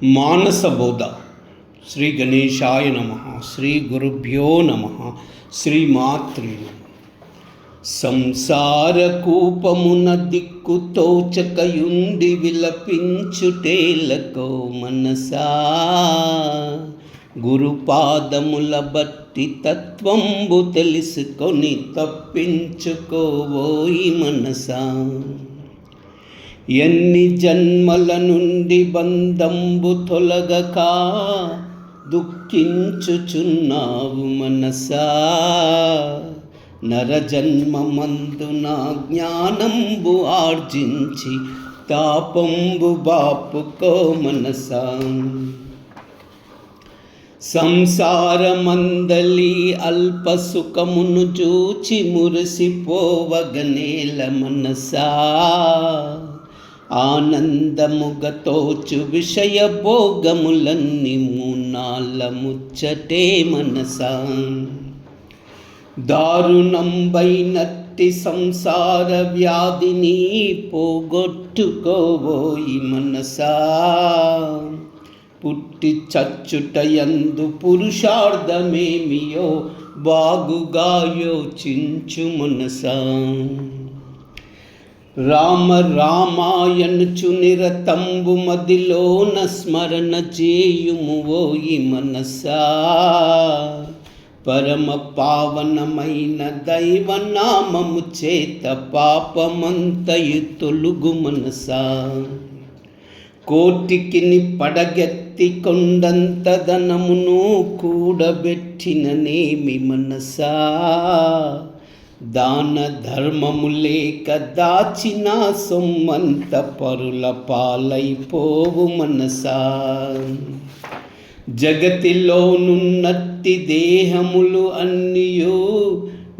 మానసబోధ. శ్రీ గణేశాయ నమః. శ్రీ గురుభ్యో నమః. శ్రీమాత్రే నమః. సంసార కూపమున దిక్కు తోచకయుండి విలపించుటేలకో మనసా, గురుపాదముల బట్టి తత్వంబు తెలుసుకొని తప్పించుకోవోయి మనసా. ఎన్ని జన్మల నుండి బంధంబు తొలగక దుఃఖించుచున్నావు మనసా, నరజన్మమందు నా జ్ఞానంబు ఆర్జించి తాపంబు బాపుకో మనసా. సంసారమందలి అల్ప సుఖమును చూచి మురిసిపోవగనేల మనసా, ఆనందముగ తోచు విషయ భోగములన్నీ మూనాళ్ళ ముచ్చటే మనసా. దారుణంబైనట్టి సంసార వ్యాధిని పోగొట్టుకోవోయి మనసా, పుట్టి చచ్చుటయందు పురుషార్థమేమియో బాగుగా యోచించు మనసా. రామ రామాయణుచు నిరతంబు మదిలోన స్మరణ చేయుము ఓయి మనసా, పరమ పావనమైన దైవనామము చేత పాపమంతయు తొలుగు మనసా. కోటికిని పడగెత్తి కొండంత ధనమును కూడబెట్టిననేమి మనసా, దాన ధర్మము లేక దాచిన సొమ్మంత పరుల పాలైపోవు మనసా. జగతిలోనున్నట్టి దేహములు అన్నియో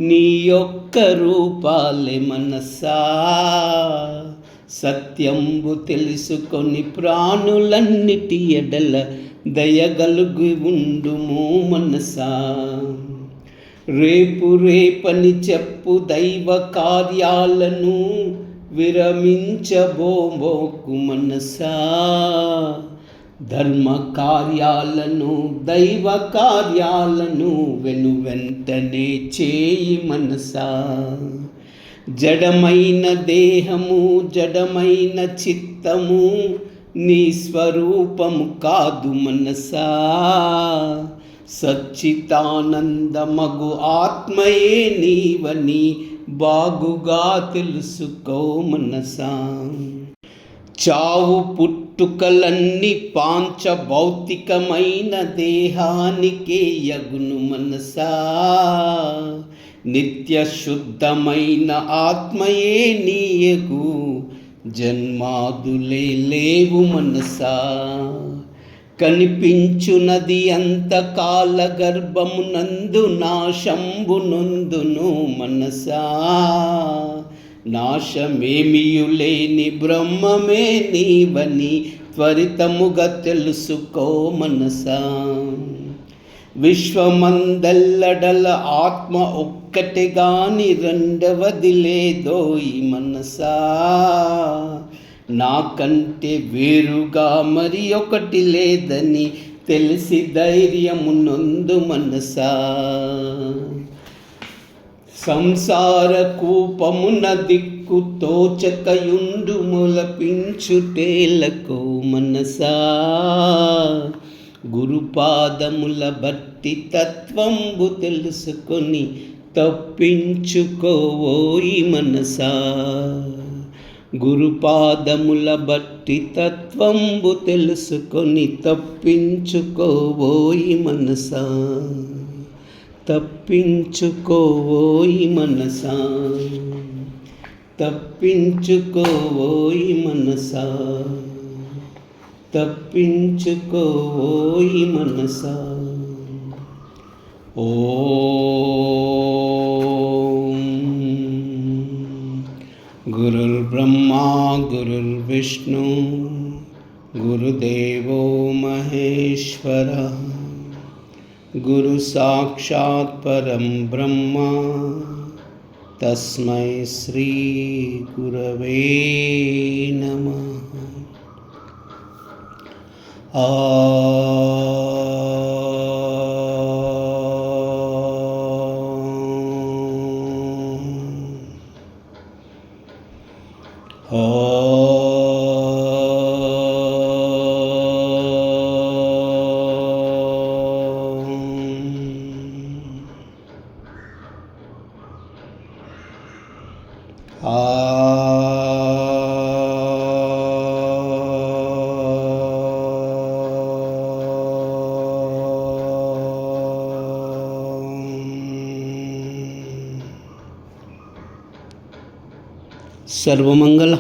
నీ యొక్క రూపాలే మనసా, సత్యంబు తెలుసుకొని ప్రాణులన్నిటి ఎడల దయగలుగు ఉండుము మనసా. రేపు రేపని చెప్పు దైవ కార్యాలను విరమించబోకు మనసా, ధర్మ కార్యాలను దైవ కార్యాలను వెనువెంటనే చేయి మనసా. జడమైన దేహము జడమైన చిత్తము నీ స్వరూపము కాదు మనసా, సచ్చితానందమగు ఆత్మయే నీవని బాగుగా తెలుసుకో మనసా. చావు పుట్టుకలన్నీ పాంచ భౌతికమైన దేహానికే యగును మనసా, నిత్య శుద్ధమైన ఆత్మయే నీయగు జన్మాదులే లేవు మనసా. కనిపించునది అంతకాల గర్భమునందు నాశంబు నొందును మనసా, నాశమేమియులేని బ్రహ్మమే నీవని త్వరితముగా తెలుసుకో మనసా. విశ్వమందల్లడల ఆత్మ ఒక్కటే గాని రెండవది లేదోయి మనసా, నాకంటే వేరుగా మరి ఒకటి లేదని తెలిసి ధైర్యము నొందు మనసా. సంసార కూపమున దిక్కు తోచకయుండు ములపించుటేలకో మనసా, గురుపాదముల బట్టి తత్వంబు తెలుసుకొని తప్పించుకోవోయి మనసా. గురుపాదముల బట్టి తత్వంబు తెలుసుకొని తప్పించుకోవోయి మనసా, తప్పించుకోవోయి మనసా, తప్పించుకోవోయి మనసా, తప్పించుకోవోయి మనసా. ఓం గురుర్బ్రహ్మా గురుర్విష్ణు గురుదేవో మహేశ్వర, గురు సాక్షాత్ పరం బ్రహ్మ, తస్మై శ్రీ గురవే నమః. ఆ సర్వమంగళ